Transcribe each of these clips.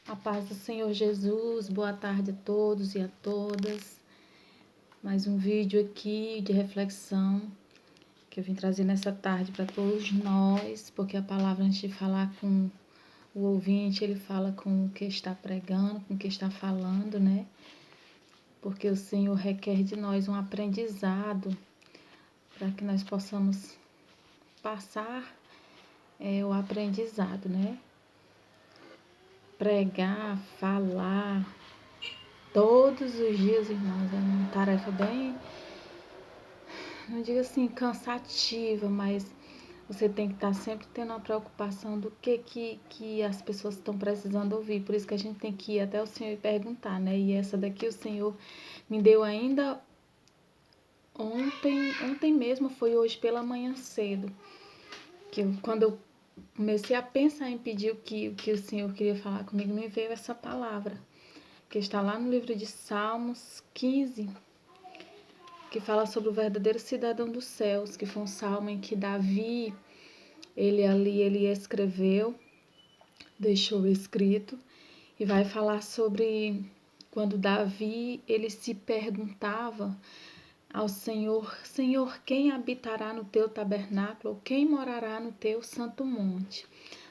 A paz do Senhor Jesus, boa tarde a todos e a todas. Mais um vídeo aqui de reflexão que eu vim trazer nessa tarde para todos nós, porque a palavra, antes de falar com o ouvinte, ele fala com o que está pregando, com o que está falando, né? Porque o Senhor requer de nós um aprendizado para que nós possamos passar o aprendizado, né? Pregar, falar todos os dias, irmãos, é uma tarefa bem, não digo assim, cansativa, mas você tem que estar sempre tendo uma preocupação do que as pessoas estão precisando ouvir. Por isso que a gente tem que ir até o Senhor e perguntar, né? E essa daqui o Senhor me deu ainda ontem mesmo, foi hoje pela manhã cedo, quando eu comecei a pensar em pedir o que o Senhor queria falar comigo, me veio essa palavra, que está lá no livro de Salmos 15, que fala sobre o verdadeiro cidadão dos céus, que foi um salmo em que Davi, ele escreveu, deixou escrito, e vai falar sobre quando Davi, ele se perguntava ao Senhor: Senhor, quem habitará no teu tabernáculo, ou quem morará no teu santo monte?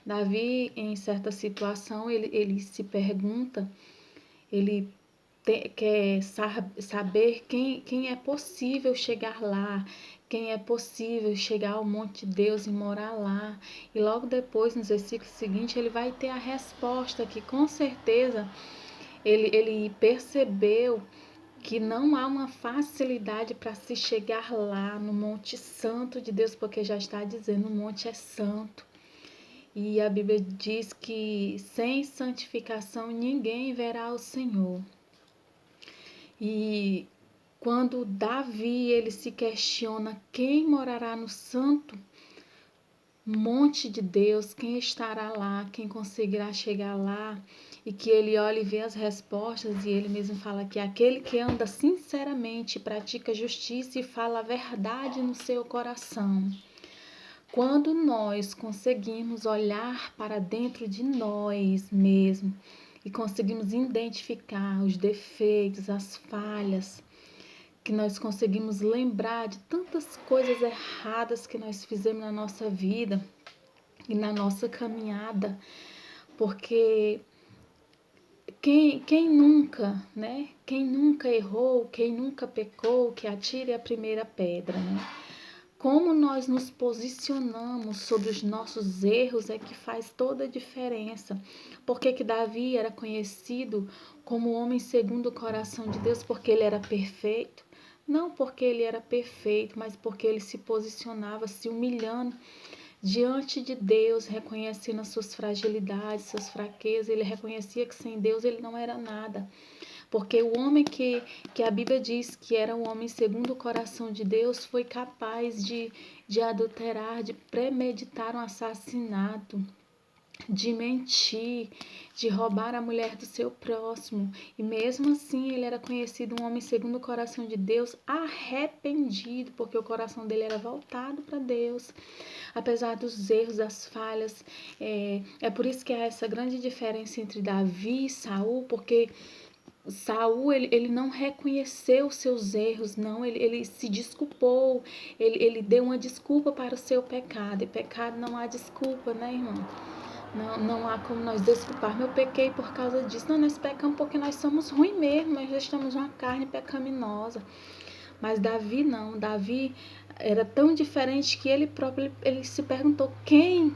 Davi, em certa situação, ele se pergunta, ele quer saber quem é possível chegar lá, quem é possível chegar ao monte de Deus e morar lá. E logo depois, nos versículos seguintes, ele vai ter a resposta que com certeza ele percebeu que não há uma facilidade para se chegar lá no Monte Santo de Deus, porque já está dizendo, o monte é santo. E a Bíblia diz que sem santificação ninguém verá o Senhor. E quando Davi ele se questiona quem morará no santo monte de Deus, quem estará lá, quem conseguirá chegar lá, e que ele olha e vê as respostas, e ele mesmo fala que aquele que anda sinceramente, pratica justiça e fala a verdade no seu coração. Quando nós conseguimos olhar para dentro de nós mesmos e conseguimos identificar os defeitos, as falhas, que nós conseguimos lembrar de tantas coisas erradas que nós fizemos na nossa vida e na nossa caminhada, porque quem nunca, né? Quem nunca errou, quem nunca pecou, que atire a primeira pedra, né? Como nós nos posicionamos sobre os nossos erros é que faz toda a diferença. Por que Davi era conhecido como homem segundo o coração de Deus? Porque ele era perfeito? Não porque ele era perfeito, mas porque ele se posicionava se humilhando diante de Deus, reconhecendo as suas fragilidades, suas fraquezas. Ele reconhecia que sem Deus ele não era nada. Porque o homem que a Bíblia diz que era um homem segundo o coração de Deus foi capaz de adulterar, de premeditar um assassinato, de mentir, de roubar a mulher do seu próximo. E mesmo assim ele era conhecido um homem segundo o coração de Deus, arrependido, porque o coração dele era voltado para Deus. Apesar dos erros, das falhas, é por isso que há essa grande diferença entre Davi e Saul, porque Saul, ele não reconheceu os seus erros, não, ele se desculpou, ele deu uma desculpa para o seu pecado, e pecado não há desculpa, né, irmão? Não há como nós desculpar, eu pequei por causa disso. Não, nós pecamos porque nós somos ruins mesmo, nós já estamos uma carne pecaminosa. Mas Davi não, Davi era tão diferente que ele próprio ele se perguntou quem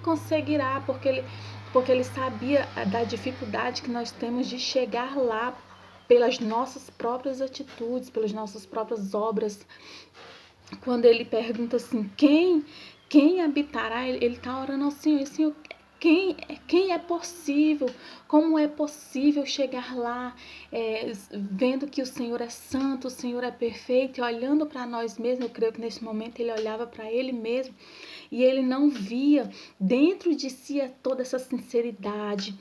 conseguirá, porque ele sabia da dificuldade que nós temos de chegar lá pelas nossas próprias atitudes, pelas nossas próprias obras. Quando ele pergunta assim, quem habitará, ele está orando ao Senhor, Senhor, quem é possível, como é possível chegar lá, vendo que o Senhor é santo, o Senhor é perfeito, e olhando para nós mesmos. Eu creio que nesse momento ele olhava para ele mesmo, e ele não via dentro de si toda essa sinceridade,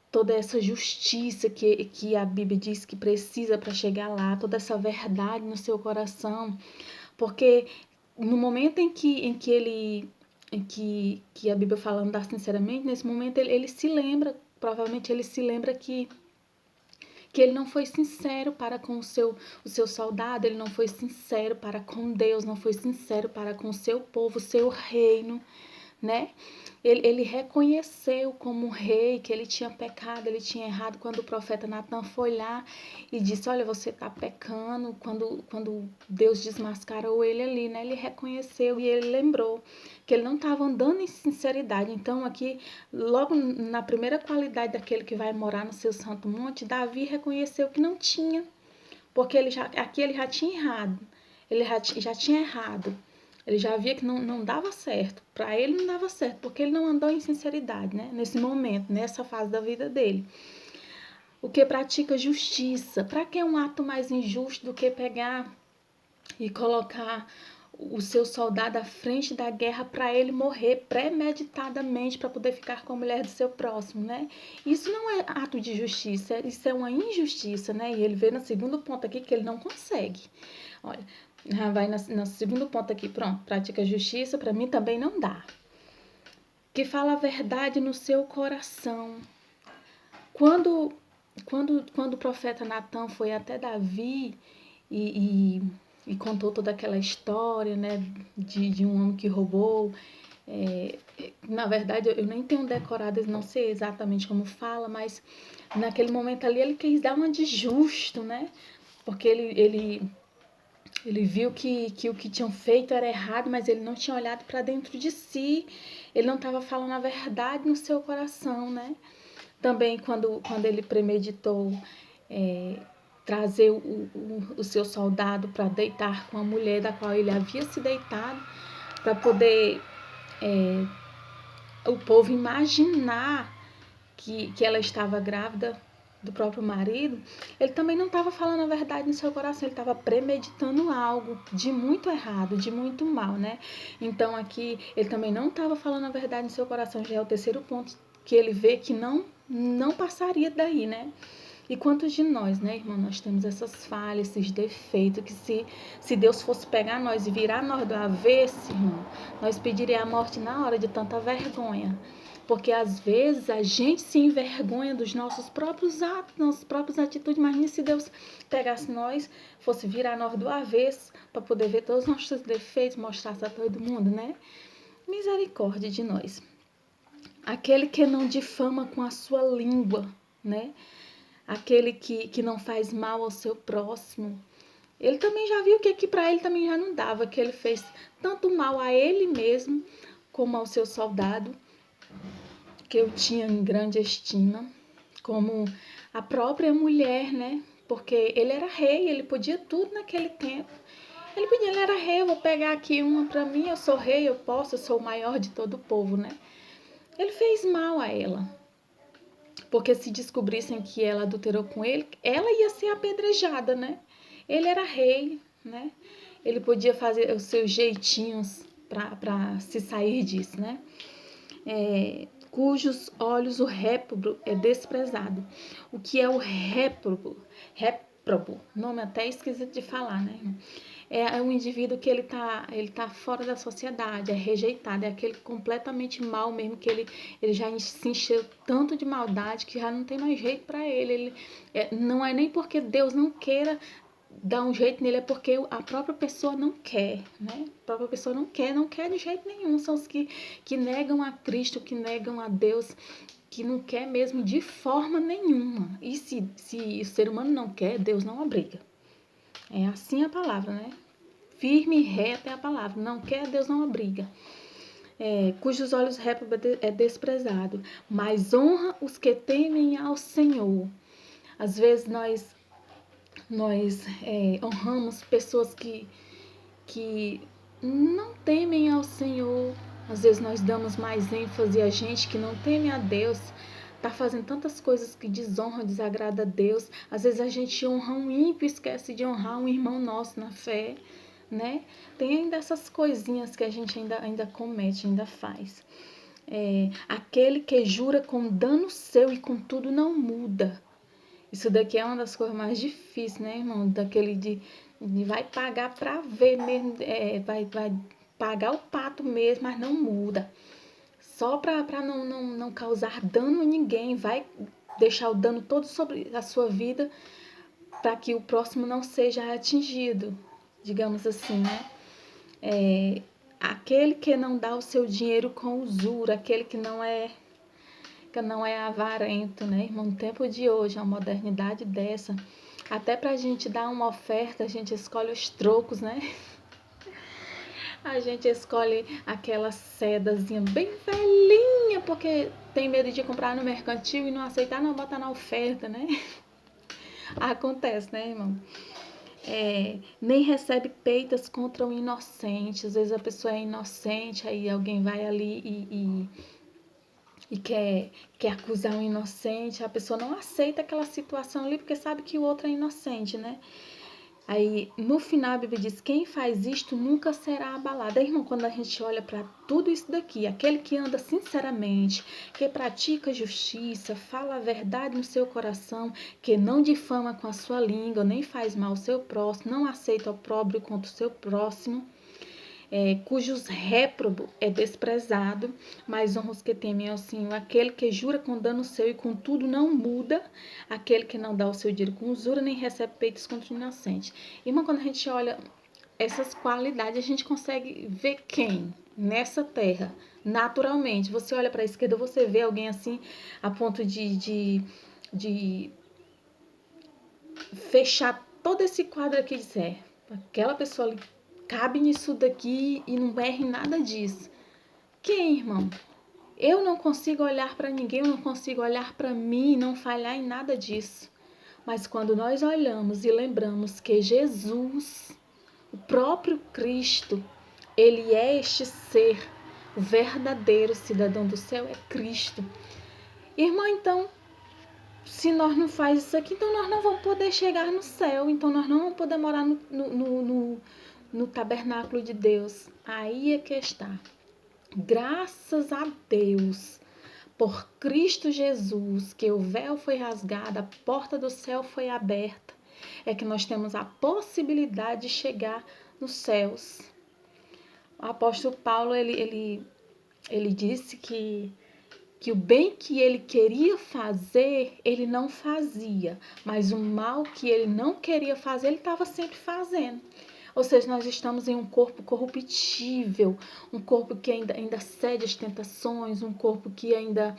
toda essa justiça que a Bíblia diz que precisa para chegar lá, toda essa verdade no seu coração, porque no momento em que a Bíblia fala andar sinceramente, nesse momento ele se lembra provavelmente ele se lembra que ele não foi sincero para com o seu soldado, ele não foi sincero para com Deus, não foi sincero para com o seu povo, o seu reino, né? Ele reconheceu como rei que ele tinha pecado, ele tinha errado quando o profeta Natan foi lá e disse, olha, você está pecando, quando Deus desmascarou ele ali, né? Ele reconheceu e ele lembrou que ele não estava andando em sinceridade. Então aqui, logo na primeira qualidade daquele que vai morar no seu santo monte, Davi reconheceu que não tinha, porque aqui ele já tinha errado, ele já tinha errado. Ele já via que não dava certo. Para ele não dava certo, porque ele não andou em sinceridade, né? Nesse momento, nessa fase da vida dele. O que pratica justiça. Para que é um ato mais injusto do que pegar e colocar o seu soldado à frente da guerra para ele morrer premeditadamente para poder ficar com a mulher do seu próximo, né? Isso não é ato de justiça, isso é uma injustiça, né? E ele vê no segundo ponto aqui que ele não consegue. Olha, vai no segundo ponto aqui, pronto, prática justiça, para mim também não dá. Que fala a verdade no seu coração. Quando o profeta Natan foi até Davi e contou toda aquela história, né, de um homem que roubou, na verdade eu nem tenho decorado, não sei exatamente como fala, mas naquele momento ali ele quis dar uma de justo, né, porque ele viu que o que tinham feito era errado, mas ele não tinha olhado para dentro de si, ele não estava falando a verdade no seu coração, né? Também quando ele premeditou trazer o seu soldado para deitar com a mulher da qual ele havia se deitado, para poder o povo imaginar que ela estava grávida do próprio marido, ele também não estava falando a verdade no seu coração, ele estava premeditando algo de muito errado, de muito mal, né? Então aqui ele também não estava falando a verdade no seu coração, já é o terceiro ponto que ele vê que não passaria daí, né? E quantos de nós, né, irmão, nós temos essas falhas, esses defeitos, que se Deus fosse pegar nós e virar nós do avesso, irmão, nós pediríamos a morte na hora de tanta vergonha. Porque às vezes a gente se envergonha dos nossos próprios atos, nossas próprias atitudes. Imagina se Deus pegasse nós, fosse virar nós do avesso, para poder ver todos os nossos defeitos, mostrasse a todo mundo, né? Misericórdia de nós. Aquele que não difama com a sua língua, né? Aquele que não faz mal ao seu próximo. Ele também já viu que aqui para ele também já não dava, que ele fez tanto mal a ele mesmo, como ao seu soldado, que eu tinha em grande estima, como a própria mulher, né? Porque ele era rei, ele podia tudo naquele tempo. Ele era rei, eu vou pegar aqui uma para mim, eu sou rei, eu posso, eu sou o maior de todo o povo, né? Ele fez mal a ela. Porque se descobrissem que ela adulterou com ele, ela ia ser apedrejada, né? Ele era rei, né? Ele podia fazer os seus jeitinhos para se sair disso, né? Cujos olhos o réprobo é desprezado. O que é o réprobo? Réprobo, nome até esquisito de falar, né? É um indivíduo que ele tá fora da sociedade, é rejeitado, é aquele completamente mal mesmo, que ele já se encheu tanto de maldade que já não tem mais jeito para ele. Não é nem porque Deus não queira dar um jeito nele, é porque a própria pessoa não quer, né? A própria pessoa não quer de jeito nenhum. São os que negam a Cristo, que negam a Deus, que não quer mesmo de forma nenhuma. E se o ser humano não quer, Deus não obriga. É assim a palavra, né? Firme e reta é a palavra. Não quer, Deus não obriga. Cujos olhos réprobo é desprezado, mas honra os que temem ao Senhor. Às vezes nós honramos pessoas que não temem ao Senhor. Às vezes nós damos mais ênfase a gente que não teme a Deus, tá fazendo tantas coisas que desonram, desagrada a Deus. Às vezes a gente honra um ímpio e esquece de honrar um irmão nosso na fé, né? Tem ainda essas coisinhas que a gente ainda comete, ainda faz. Aquele que jura com dano seu e contudo não muda. Isso daqui é uma das coisas mais difíceis, né, irmão? Daquele de vai pagar pra ver mesmo, vai pagar o pato mesmo, mas não muda. só para não causar dano a ninguém, vai deixar o dano todo sobre a sua vida para que o próximo não seja atingido, digamos assim, né? Aquele que não dá o seu dinheiro com usura, aquele que não é avarento, né, irmão? No tempo de hoje, a modernidade dessa, até pra gente dar uma oferta, a gente escolhe os trocos, né? A gente escolhe aquela sedazinha bem velhinha, porque tem medo de comprar no mercantil e não aceitar, não botar na oferta, né? Acontece, né, irmão? Nem recebe peitas contra o inocente. Às vezes a pessoa é inocente, aí alguém vai ali e quer acusar um inocente, a pessoa não aceita aquela situação ali porque sabe que o outro é inocente, né? Aí, no final, a Bíblia diz, quem faz isto nunca será abalado. Aí, irmão, quando a gente olha para tudo isso daqui, aquele que anda sinceramente, que pratica justiça, fala a verdade no seu coração, que não difama com a sua língua, nem faz mal ao seu próximo, não aceita opróbrio contra o seu próximo, cujos réprobo é desprezado, mas honra os que temem ao Senhor. Aquele que jura com dano seu e contudo não muda, aquele que não dá o seu dinheiro com usura, nem recebe peitos contra o inocente. Irmão, quando a gente olha essas qualidades, a gente consegue ver quem nessa terra, naturalmente. Você olha para a esquerda, você vê alguém assim, a ponto de fechar todo esse quadro aqui e dizer, aquela pessoa ali cabe nisso daqui e não erra em nada disso. Quem, irmão? Eu não consigo olhar para ninguém, eu não consigo olhar para mim e não falhar em nada disso. Mas quando nós olhamos e lembramos que Jesus, o próprio Cristo, ele é este ser, o verdadeiro cidadão do céu é Cristo. Irmão, então, se nós não faz isso aqui, então nós não vamos poder chegar no céu, então nós não vamos poder morar no tabernáculo de Deus. Aí é que está. Graças a Deus, por Cristo Jesus, que o véu foi rasgado, a porta do céu foi aberta, é que nós temos a possibilidade de chegar nos céus. O apóstolo Paulo, ele disse que o bem que ele queria fazer, ele não fazia, mas o mal que ele não queria fazer, ele estava sempre fazendo. Ou seja, nós estamos em um corpo corruptível, um corpo que ainda cede às tentações, um corpo que ainda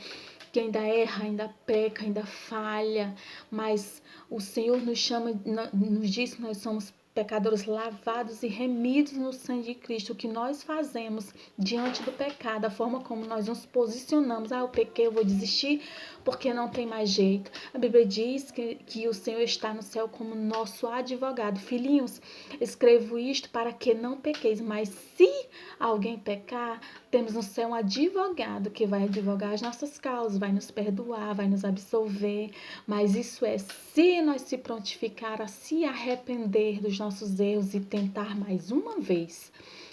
erra, ainda peca, ainda falha, mas o Senhor nos chama, nos diz que nós somos pecadores lavados e remidos no sangue de Cristo. O que nós fazemos diante do pecado, a forma como nós nos posicionamos, eu pequei, eu vou desistir porque não tem mais jeito. A Bíblia diz que o Senhor está no céu como nosso advogado. Filhinhos, escrevo isto para que não pequeis, mas se alguém pecar, temos no céu um advogado que vai advogar as nossas causas, vai nos perdoar, vai nos absolver, mas isso é se nós se prontificar a se arrepender dos nossos erros e tentar mais uma vez,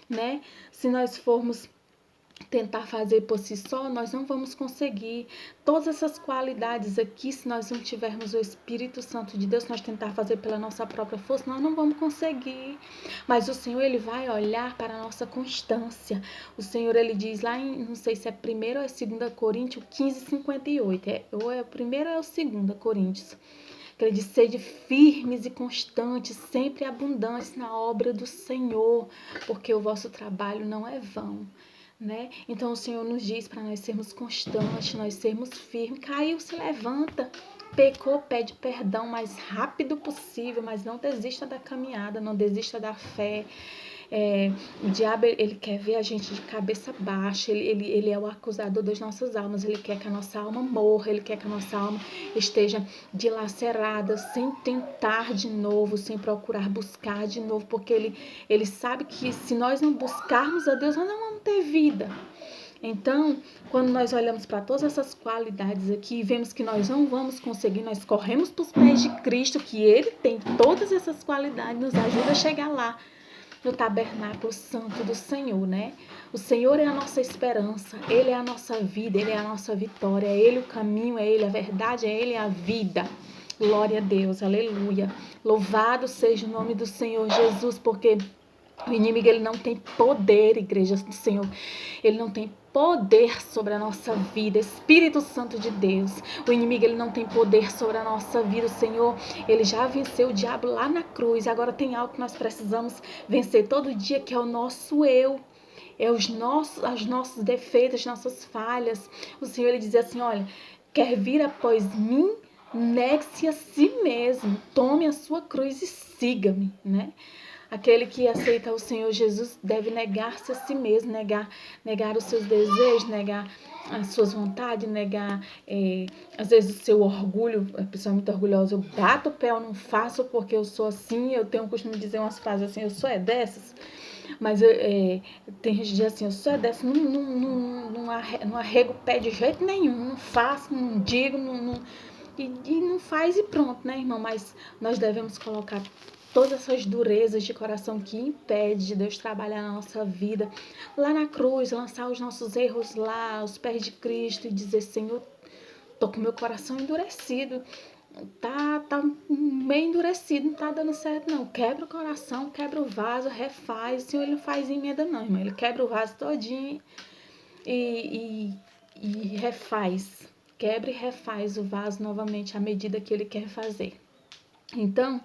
né? Se nós formos tentar fazer por si só, nós não vamos conseguir. Todas essas qualidades aqui, se nós não tivermos o Espírito Santo de Deus, nós tentar fazer pela nossa própria força, nós não vamos conseguir. Mas o Senhor, ele vai olhar para a nossa constância. O Senhor, ele diz lá em, não sei se é 1 ou é 2 Coríntios 15:58, ou é o 1 ou é o 2 Coríntios, que ele diz, sede firmes e constantes, sempre abundantes na obra do Senhor, porque o vosso trabalho não é vão. Né? Então o Senhor nos diz para nós sermos constantes, nós sermos firmes. Caiu, se levanta. Pecou, pede perdão o mais rápido possível, mas não desista da caminhada, não desista da fé. O diabo, ele quer ver a gente de cabeça baixa, ele é o acusador das nossas almas, ele quer que a nossa alma morra, ele quer que a nossa alma esteja dilacerada, sem tentar de novo, sem procurar buscar de novo, porque ele sabe que se nós não buscarmos a Deus, nós não vamos ter vida. Então, quando nós olhamos para todas essas qualidades aqui e vemos que nós não vamos conseguir, nós corremos para os pés de Cristo, que ele tem todas essas qualidades, nos ajuda a chegar lá, no tabernáculo santo do Senhor, né? O Senhor é a nossa esperança, ele é a nossa vida, ele é a nossa vitória, é ele o caminho, é ele a verdade, é ele a vida. Glória a Deus, aleluia. Louvado seja o nome do Senhor Jesus, porque o inimigo, ele não tem poder, igreja do Senhor, ele não tem poder sobre a nossa vida. Espírito Santo de Deus, o inimigo ele não tem poder sobre a nossa vida. O Senhor, ele já venceu o diabo lá na cruz. Agora tem algo que nós precisamos vencer todo dia, que é o nosso eu. É os nossos defeitos, as nossas falhas. O Senhor, ele diz assim, olha, quer vir após mim? Negue-se a si mesmo, tome a sua cruz e siga-me, né? Aquele que aceita o Senhor Jesus deve negar-se a si mesmo, negar os seus desejos, negar as suas vontades, negar, às vezes, o seu orgulho. A pessoa é muito orgulhosa, eu bato o pé, eu não faço porque eu sou assim. Eu tenho o costume de dizer umas frases assim, eu sou dessas. Mas tem gente que diz assim, eu sou dessa, não arrego o pé de jeito nenhum, não faço, não digo, e não faz e pronto, né, irmão? Mas nós devemos colocar todas essas durezas de coração que impede de Deus trabalhar na nossa vida, lá na cruz, lançar os nossos erros lá, aos pés de Cristo e dizer, Senhor, tô com meu coração endurecido, tá meio endurecido, não tá dando certo não. Quebra o coração, quebra o vaso, refaz. O Senhor, ele não faz emenda não, irmão. Ele quebra o vaso todinho e refaz. Quebra e refaz o vaso novamente à medida que ele quer fazer. Então,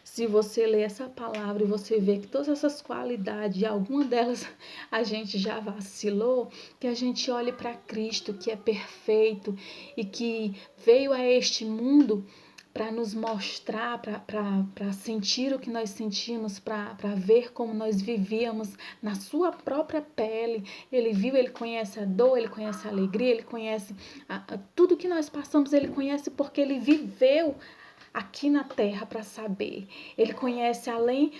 se você lê essa palavra e você vê que todas essas qualidades, alguma delas a gente já vacilou, que a gente olhe para Cristo, que é perfeito e que veio a este mundo para nos mostrar, para sentir o que nós sentimos, para ver como nós vivíamos na sua própria pele. Ele viu, ele conhece a dor, ele conhece a alegria, ele conhece tudo que nós passamos, ele conhece porque ele viveu aqui na terra para saber. Ele conhece além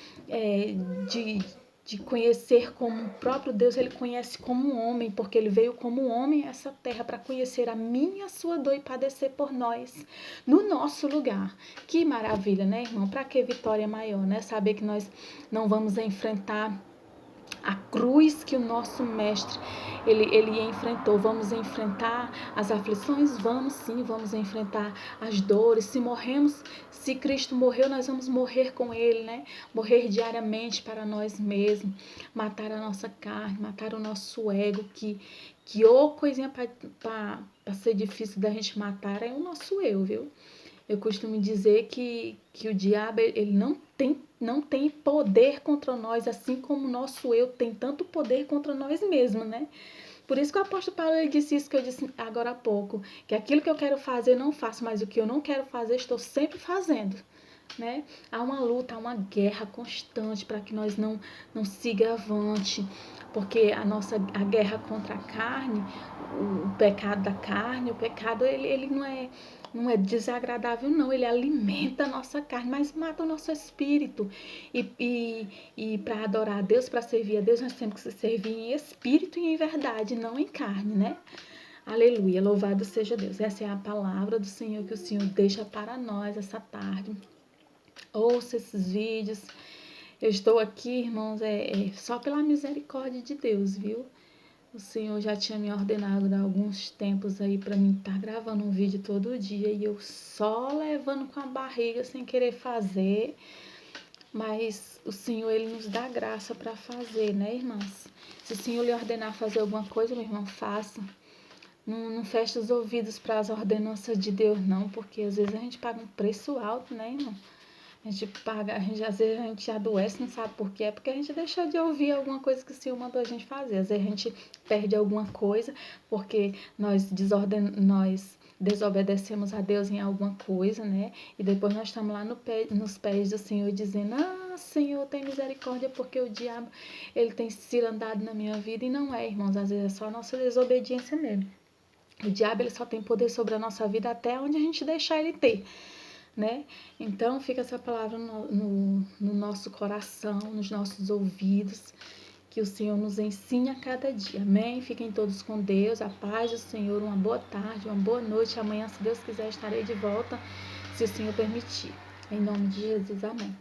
de conhecer como o próprio Deus, ele conhece como um homem, porque ele veio como homem a essa terra para conhecer a minha e a sua dor e padecer por nós, no nosso lugar. Que maravilha, né, irmão? Para que vitória maior, né? Saber que nós não vamos enfrentar a cruz que o nosso mestre ele enfrentou. Vamos enfrentar as aflições? Vamos sim, vamos enfrentar as dores. Se morremos, se Cristo morreu, nós vamos morrer com ele, né? Morrer diariamente para nós mesmos, matar a nossa carne, matar o nosso ego, que coisinha para ser difícil da gente matar é o nosso eu, viu? Eu costumo dizer que o diabo ele não tem poder contra nós, assim como o nosso eu tem tanto poder contra nós mesmos, né? Por isso que o apóstolo Paulo ele disse isso que eu disse agora há pouco, que aquilo que eu quero fazer eu não faço, mas o que eu não quero fazer estou sempre fazendo, né? Há uma luta, há uma guerra constante para que nós não siga avante, porque a guerra contra a carne, o pecado da carne, o pecado ele não é desagradável não, ele alimenta a nossa carne, mas mata o nosso espírito. E para adorar a Deus, para servir a Deus, nós temos que servir em espírito e em verdade, não em carne, né? Aleluia, louvado seja Deus. Essa é a palavra do Senhor que o Senhor deixa para nós essa tarde. Ouça esses vídeos. Eu estou aqui, irmãos, só pela misericórdia de Deus, viu? O Senhor já tinha me ordenado há alguns tempos aí para mim estar gravando um vídeo todo dia e eu só levando com a barriga sem querer fazer. Mas o Senhor, ele nos dá graça para fazer, né, irmãs? Se o Senhor lhe ordenar fazer alguma coisa, meu irmão, faça. Não feche os ouvidos para as ordenanças de Deus, não, porque às vezes a gente paga um preço alto, né, irmão? Às vezes a gente adoece, não sabe por quê, é porque a gente deixou de ouvir alguma coisa que o Senhor mandou a gente fazer. Às vezes a gente perde alguma coisa porque nós desobedecemos a Deus em alguma coisa, né? E depois nós estamos lá nos pés do Senhor dizendo, Senhor, tem misericórdia porque o diabo, ele tem sido andado na minha vida. E não é, irmãos, às vezes é só a nossa desobediência mesmo. O diabo, ele só tem poder sobre a nossa vida até onde a gente deixar ele ter, né? Então fica essa palavra no nosso coração, nos nossos ouvidos, que o Senhor nos ensine a cada dia, amém? Fiquem todos com Deus, a paz do Senhor, uma boa tarde, uma boa noite. Amanhã, se Deus quiser, estarei de volta, se o Senhor permitir, em nome de Jesus, amém.